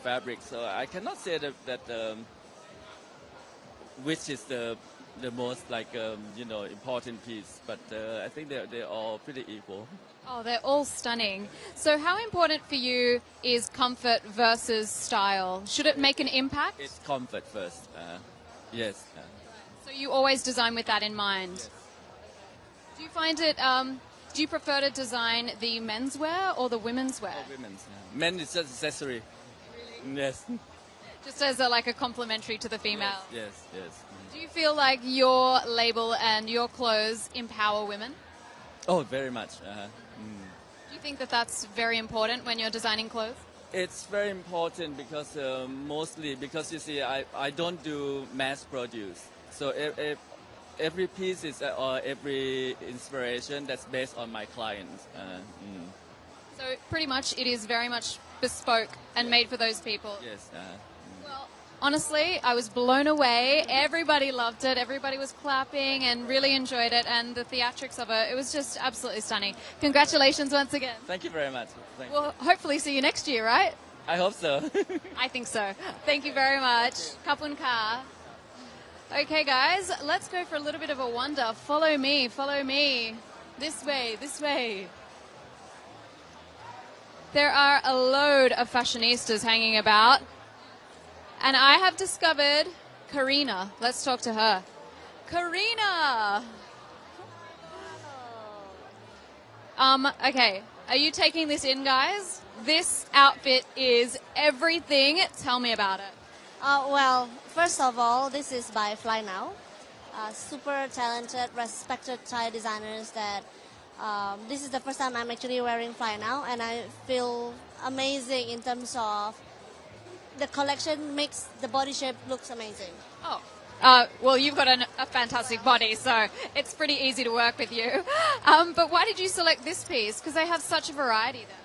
fabric, so I cannot say that which is the most like important piece, but I think they're all pretty equal. Oh, they're all stunning. So how important for you is comfort versus style? Should it make an impact? It's comfort first. Yes. So you always design with that in mind. Yes. Do you find it? Do you prefer to design the menswear or the women's wear? Oh, women's. Yeah. Men is just accessory. Really? Yes. Just as a complementary to the female. Yes. Do you feel like your label and your clothes empower women? Oh, very much. Do you think that that's very important when you're designing clothes? It's very important because mostly because you see, I don't do mass produce, so every piece is or every inspiration that's based on my clients. So pretty much it is very much bespoke and made for those people. Yes. Well, honestly, I was blown away. Everybody loved it. Everybody was clapping and really enjoyed it. And the theatrics of it was just absolutely stunning. Congratulations once again. Thank you very much. We'll hopefully see you next year, right? I hope so. I think so. Thank you very much. Kapun ka. Okay, guys, let's go for a little bit of a wander. Follow me, follow me. This way, this way. There are a load of fashionistas hanging about. And I have discovered Karina. Let's talk to her. Karina! Okay, are you taking this in, guys? This outfit is everything. Tell me about it. Well, first of all, this is by Fly Now. Super talented, respected Thai designers that this is the first time I'm actually wearing Fly Now, and I feel amazing in terms of the collection makes the body shape looks amazing. Oh. Well, you've got a fantastic body, so it's pretty easy to work with you. But why did you select this piece? Because they have such a variety there.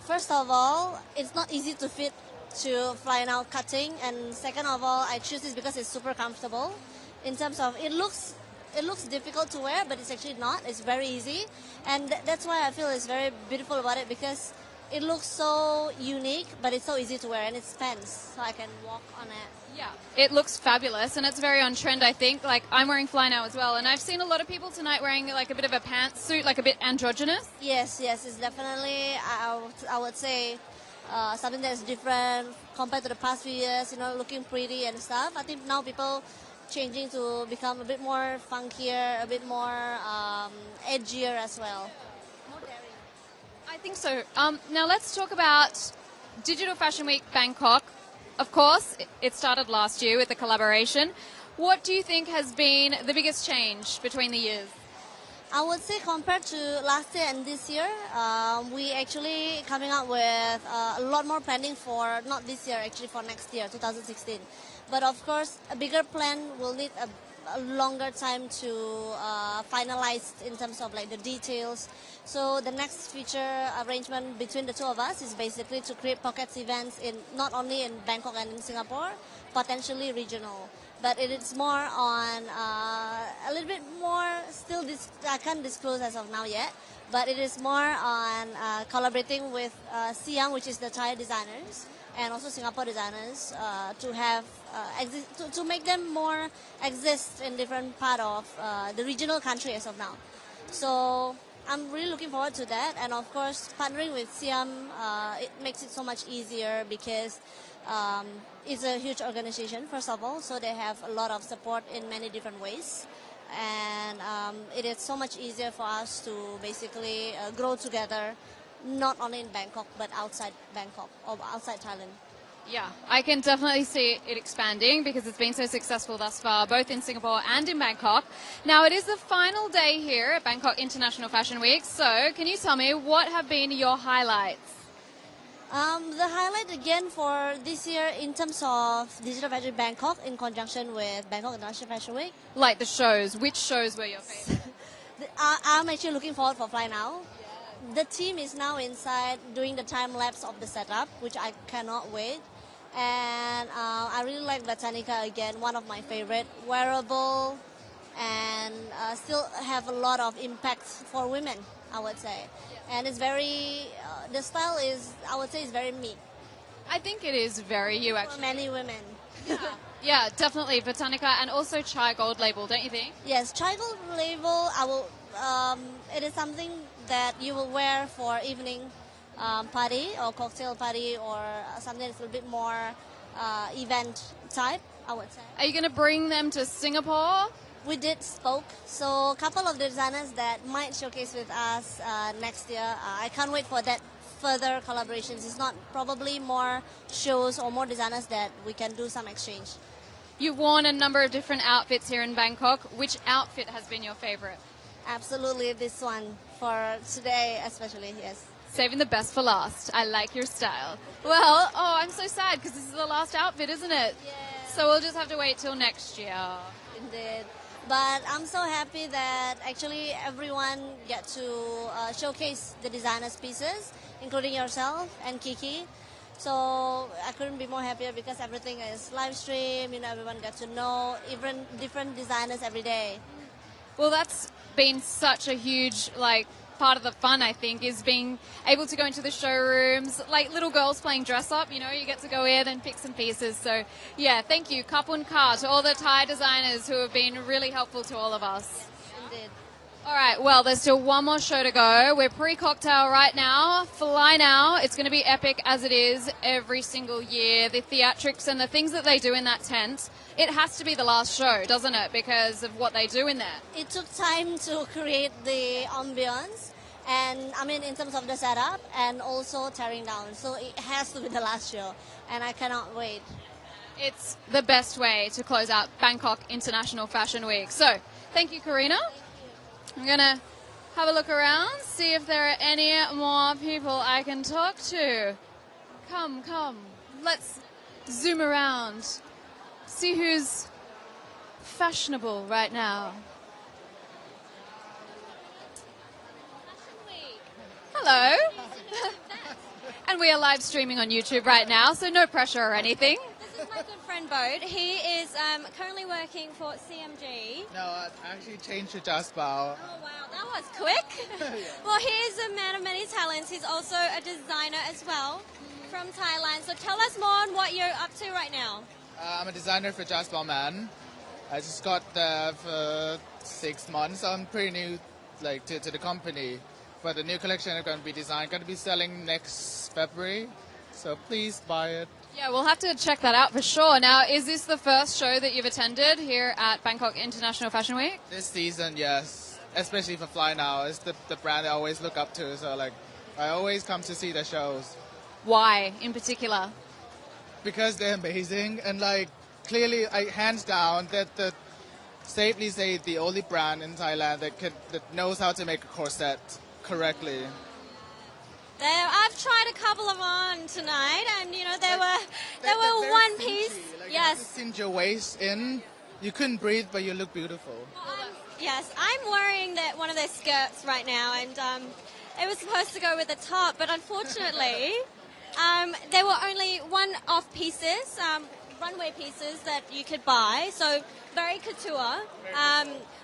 First of all, it's not easy to fit to Fly Now cutting, and second of all, I choose this because it's super comfortable. In terms of it looks difficult to wear, but it's actually not. It's very easy, and that's why I feel it's very beautiful about it, because it looks so unique, but it's so easy to wear, and it's pants, so I can walk on it. Yeah, it looks fabulous, and it's very on trend, I think. Like, I'm wearing Fly Now as well, and I've seen a lot of people tonight wearing like a bit of a pantsuit, like a bit androgynous. Yes, it's definitely, I would say, something that's different compared to the past few years, looking pretty and stuff. I think now people changing to become a bit more funkier, a bit more edgier as well. More daring. I think so. Now let's talk about Digital Fashion Week Bangkok. Of course, it started last year with the collaboration. What do you think has been the biggest change between the years? I would say compared to last year and this year, we actually coming up with a lot more planning for, not this year, actually for next year, 2016. But of course, a bigger plan will need a longer time to finalize in terms of like the details. So the next future arrangement between the two of us is basically to create pockets events in not only in Bangkok and in Singapore, potentially regional. But it is more on a little bit more, still I can't disclose as of now yet, but it is more on collaborating with Siam, which is the Thai designers, and also Singapore designers to have to make them more exist in different part of the regional country as of now. So I'm really looking forward to that, and of course partnering with Siam it makes it so much easier because it's a huge organization first of all, so they have a lot of support in many different ways, and it is so much easier for us to basically grow together, not only in Bangkok but outside Bangkok or outside Thailand. Yeah, I can definitely see it expanding because it's been so successful thus far, both in Singapore and in Bangkok. Now, it is the final day here at Bangkok International Fashion Week, so can you tell me what have been your highlights? The highlight again for this year in terms of Digital Fashion Bangkok in conjunction with Bangkok International Fashion Week. Like the shows, which shows were your favorite? I'm actually looking forward for Fly Now. The team is now inside doing the time lapse of the setup, which I cannot wait. And I really like Botanica again, one of my favorite, wearable and still have a lot of impact for women, I would say. And it's very, the style is, I would say, is very me. I think it is very you, For actually. many women. Yeah, definitely Botanica and also Chai Gold Label, don't you think? Yes, tribal label. It is something that you will wear for evening party or cocktail party or something that's a little bit more event type, I would say. Are you going to bring them to Singapore? We did spoke, so a couple of designers that might showcase with us next year. I can't wait for that further collaborations. It's not probably more shows or more designers that we can do some exchange. You've worn a number of different outfits here in Bangkok. Which outfit has been your favorite? Absolutely, this one for today, especially. Yes. Saving the best for last. I like your style. Well, I'm so sad because this is the last outfit, isn't it? Yeah. So we'll just have to wait till next year. Indeed. But I'm so happy that actually everyone get to showcase the designer's pieces, including yourself and Kiki. So I couldn't be more happier because everything is live stream. Everyone gets to know even different designers every day. Well, that's been such a huge part of the fun, I think, is being able to go into the showrooms, like little girls playing dress up, you get to go in and pick some pieces. So, yeah, thank you, Kapun Ka, to all the Thai designers who have been really helpful to all of us. Indeed. All right, well, there's still one more show to go. We're pre-cocktail right now. Fly now. It's going to be epic as it is every single year. The theatrics and the things that they do in that tent, it has to be the last show, doesn't it? Because of what they do in there. It took time to create the ambience. And in terms of the setup and also tearing down. So it has to be the last show. And I cannot wait. It's the best way to close out Bangkok International Fashion Week. So, thank you, Karina. I'm going to have a look around, see if there are any more people I can talk to. Come. Let's zoom around. See who's fashionable right now. Hello. And we are live streaming on YouTube right now, so no pressure or anything. This is my good friend Bode. He is currently working for CMG. No, I actually changed to Just Bao. Oh wow, that was quick. Well, he is a man of many talents. He's also a designer as well from Thailand. So tell us more on what you're up to right now. I'm a designer for Just Bao Man. I just got there for 6 months. I'm pretty new to the company. But the new collection is going to be selling next February. So please buy it. Yeah, we'll have to check that out for sure. Now, is this the first show that you've attended here at Bangkok International Fashion Week? This season, yes. Especially for Fly Now. It's the brand I always look up to. So I always come to see the shows. Why, in particular? Because they're amazing. And clearly, hands down, that safely say the only brand in Thailand that knows how to make a corset correctly. I've tried a couple of on tonight, and they were one piece. You Yes. have to cinch your waist in. You couldn't breathe, but you look beautiful. Yes, I'm wearing one of their skirts right now, and it was supposed to go with the top, but unfortunately, there were only one-off pieces, runway pieces that you could buy, so very couture.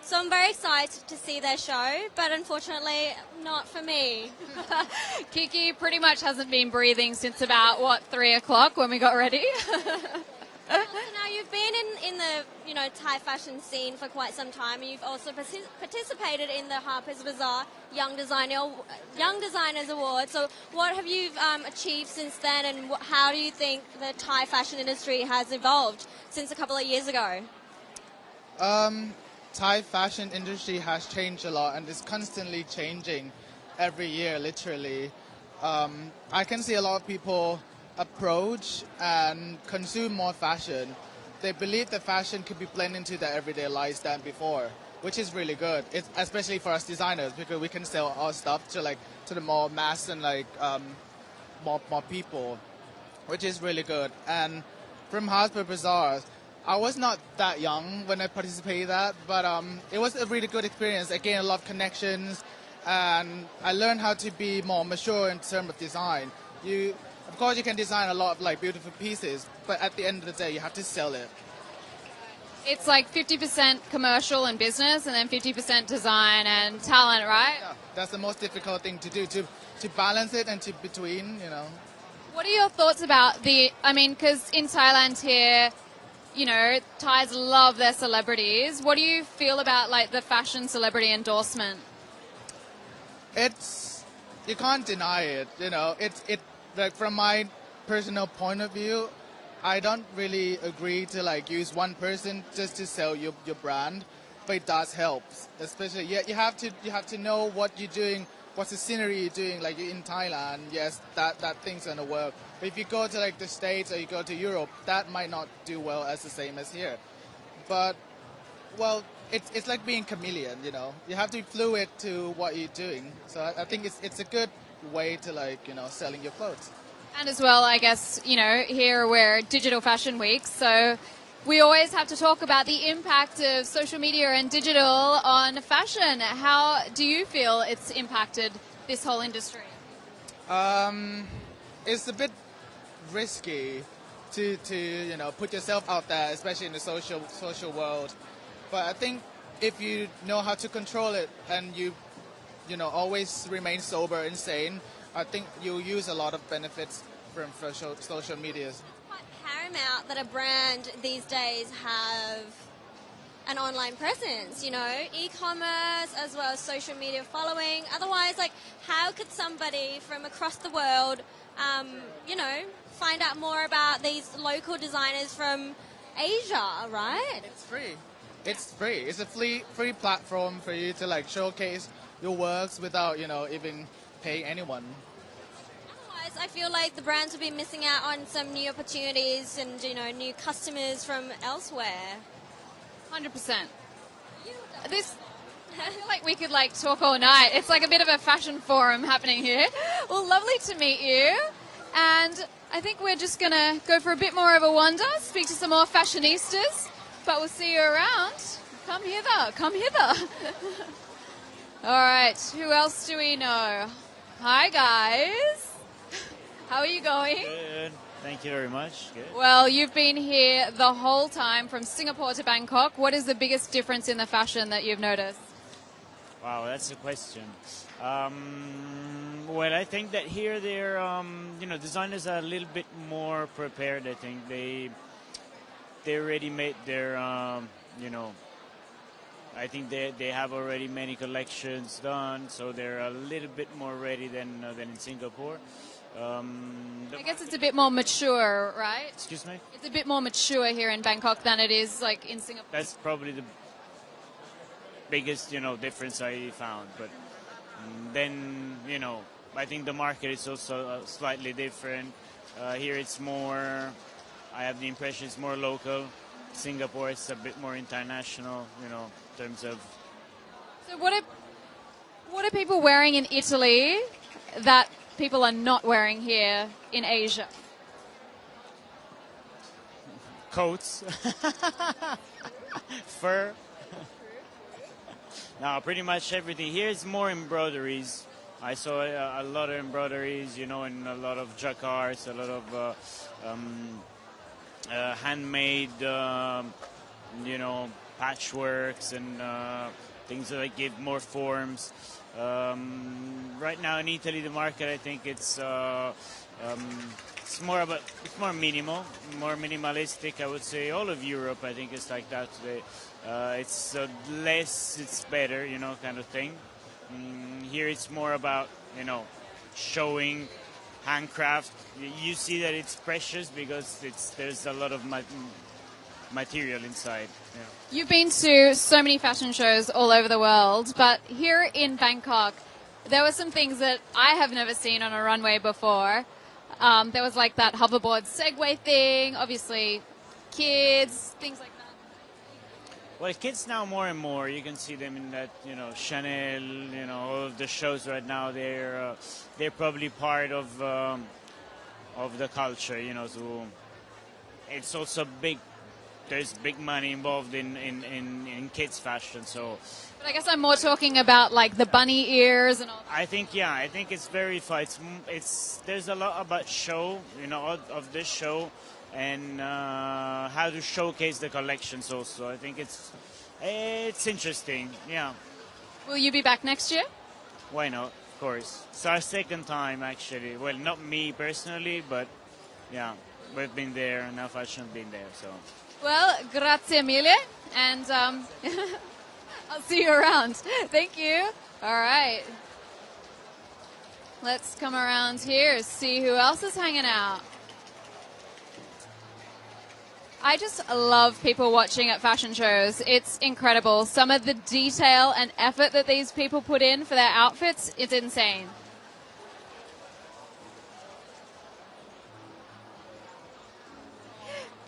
So I'm very excited to see their show, but unfortunately not for me. Kiki pretty much hasn't been breathing since about, 3 o'clock when we got ready? So now you've been in the Thai fashion scene for quite some time, and you've also participated in the Harper's Bazaar Young Designers Award. So what have you achieved since then, and how do you think the Thai fashion industry has evolved since a couple of years ago? Thai fashion industry has changed a lot and is constantly changing every year, literally. I can see a lot of people approach and consume more fashion. They believe that fashion could be blended into their everyday lives than before, which is really good. It's especially for us designers, because we can sell our stuff to the more mass and more people, which is really good. And from Harper's Bazaar, I was not that young when I participated in that, but it was a really good experience. I gained a lot of connections, and I learned how to be more mature in terms of design. Of course, you can design a lot of beautiful pieces, but at the end of the day, you have to sell it. It's 50% commercial and business, and then 50% design and talent, right? Yeah, that's the most difficult thing to do, to balance it and to between. What are your thoughts about because in Thailand here, Thais love their celebrities. What do you feel about like the fashion celebrity endorsement? You can't deny it. It like from my personal point of view, I don't really agree to like use one person just to sell your brand, but it does help. Especially, you have to know what you're doing, what's the scenery you're doing. Like in Thailand, yes, that thing's gonna work. But if you go to like the States or you go to Europe, that might not do well as the same as here. But well, it's like being chameleon. You have to be fluid to what you're doing. So I think it's a good way to like selling your clothes. And as well, I guess, here we're Digital Fashion Week, so we always have to talk about the impact of social media and digital on fashion. How do you feel it's impacted this whole industry? It's a bit risky to put yourself out there, especially in the social world. But I think if you know how to control it and you always remain sober and sane, I think you'll use a lot of benefits from social media. It's quite paramount that a brand these days have an online presence, e-commerce as well as social media following. Otherwise, like, how could somebody from across the world, find out more about these local designers from Asia, right? It's free. It's a free platform for you to like showcase your works without even paying anyone. Otherwise, I feel like the brands would be missing out on some new opportunities and new customers from elsewhere. 100%. I feel like we could talk all night. It's like a bit of a fashion forum happening here. Well, lovely to meet you. And I think we're just going to go for a bit more of a wander, speak to some more fashionistas, but we'll see you around. Come hither. All right, who else do we know? Hi, guys. How are you going? Good. Thank you very much. Good. Well, you've been here the whole time from Singapore to Bangkok. What is the biggest difference in the fashion that you've noticed? Wow, that's a question. Well, I think that here they're, designers are a little bit more prepared. I think they already made their, I think they have already many collections done, so they're a little bit more ready than in Singapore. I guess it's a bit more mature, right? Excuse me? It's a bit more mature here in Bangkok than it is in Singapore. That's probably the biggest, difference I found. But then, I think the market is also slightly different. Here it's more, I have the impression it's more local. Singapore is a bit more international, in terms of... So what are people wearing in Italy that people are not wearing here in Asia? Coats. Fur. No, pretty much everything. Here is more embroideries. I saw a lot of embroideries, and a lot of jacquards, a lot of handmade, patchworks and things that give more forms. Right now in Italy, the market, I think it's more minimalistic. I would say all of Europe, I think, is like that today. It's less, it's better, kind of thing. Here it's more about, showing handcraft. You see that it's precious because there's a lot of material inside. You've been to so many fashion shows all over the world, but here in Bangkok, there were some things that I have never seen on a runway before. There was that hoverboard Segway thing, obviously kids, things like that. Well, kids now more and more, you can see them in that, Chanel, all of the shows right now. They're probably part of the culture, So it's also big. There's big money involved in kids fashion, so. But I guess I'm more talking about the bunny ears and all that. I think it's very fun. There's a lot about show, of this show, and how to showcase the collections also. I think it's interesting. Yeah. Will you be back next year? Why not? Of course. It's our second time, actually. Well, not me personally, but yeah, we've been there and our fashion been there. So, Well, grazie mille, and I'll see you around. Thank you. All right. Let's come around here, see who else is hanging out. I just love people watching at fashion shows. It's incredible. Some of the detail and effort that these people put in for their outfits is insane.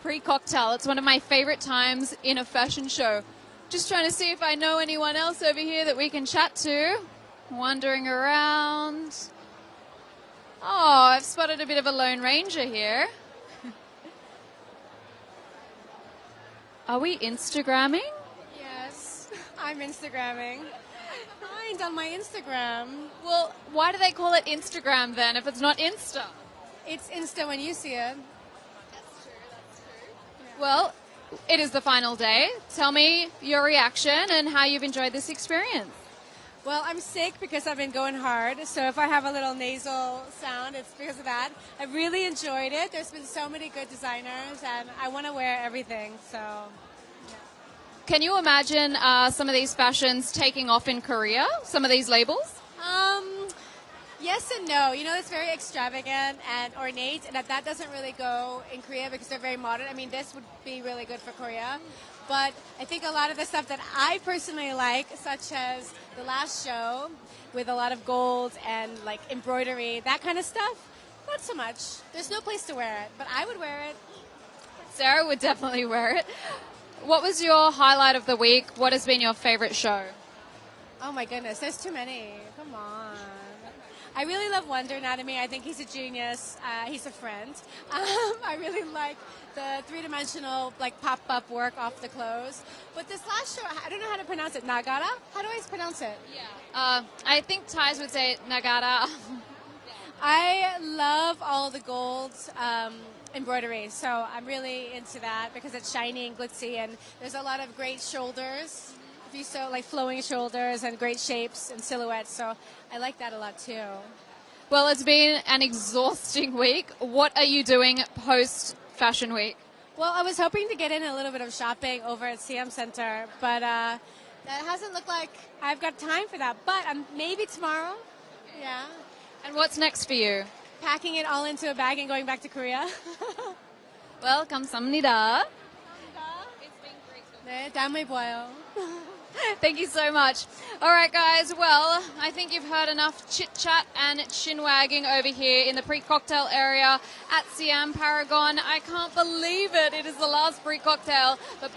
Pre-cocktail, it's one of my favorite times in a fashion show. Just trying to see if I know anyone else over here that we can chat to. Wandering around. Oh, I've spotted a bit of a Lone Ranger here. Are we Instagramming? Yes, I'm Instagramming. I find on my Instagram. Well, why do they call it Instagram then if it's not Insta? It's Insta when you see it. Well, it is the final day. Tell me your reaction and how you've enjoyed this experience. Well, I'm sick because I've been going hard, so if I have a little nasal sound, it's because of that. I really enjoyed it. There's been so many good designers, and I want to wear everything, so... Can you imagine some of these fashions taking off in Korea, some of these labels? Yes and no. You know, it's very extravagant and ornate, and that doesn't really go in Korea because they're very modern. I mean, this would be really good for Korea. But I think a lot of the stuff that I personally like, such as the last show with a lot of gold and like embroidery, that kind of stuff, not so much. There's no place to wear it, but I would wear it. Sarah would definitely wear it. What was your highlight of the week? What has been your favorite show? Oh my goodness, there's too many. Come on. I really love Wonder Anatomy. I think he's a genius. He's a friend. I really like the three-dimensional like pop-up work off the clothes. But this last show, I don't know how to pronounce it. Nagara? How do I pronounce it? Yeah. I think Thais would say Nagara. I love all the gold embroidery, so I'm really into that because it's shiny and glitzy, and there's a lot of great shoulders. If you sew like flowing shoulders and great shapes and silhouettes, so I like that a lot too. Well, it's been an exhausting week. What are you doing post Fashion Week? Well, I was hoping to get in a little bit of shopping over at CM Center, but that hasn't looked like I've got time for that. But maybe tomorrow. Yeah. And what's next for you? Packing it all into a bag and going back to Korea. Well, 감사합니다. 네, 다음에 보아요. Thank you so much. All right, guys. Well, I think you've heard enough chit-chat and chin-wagging over here in the pre-cocktail area at Siam Paragon. I can't believe it. It is the last pre-cocktail, but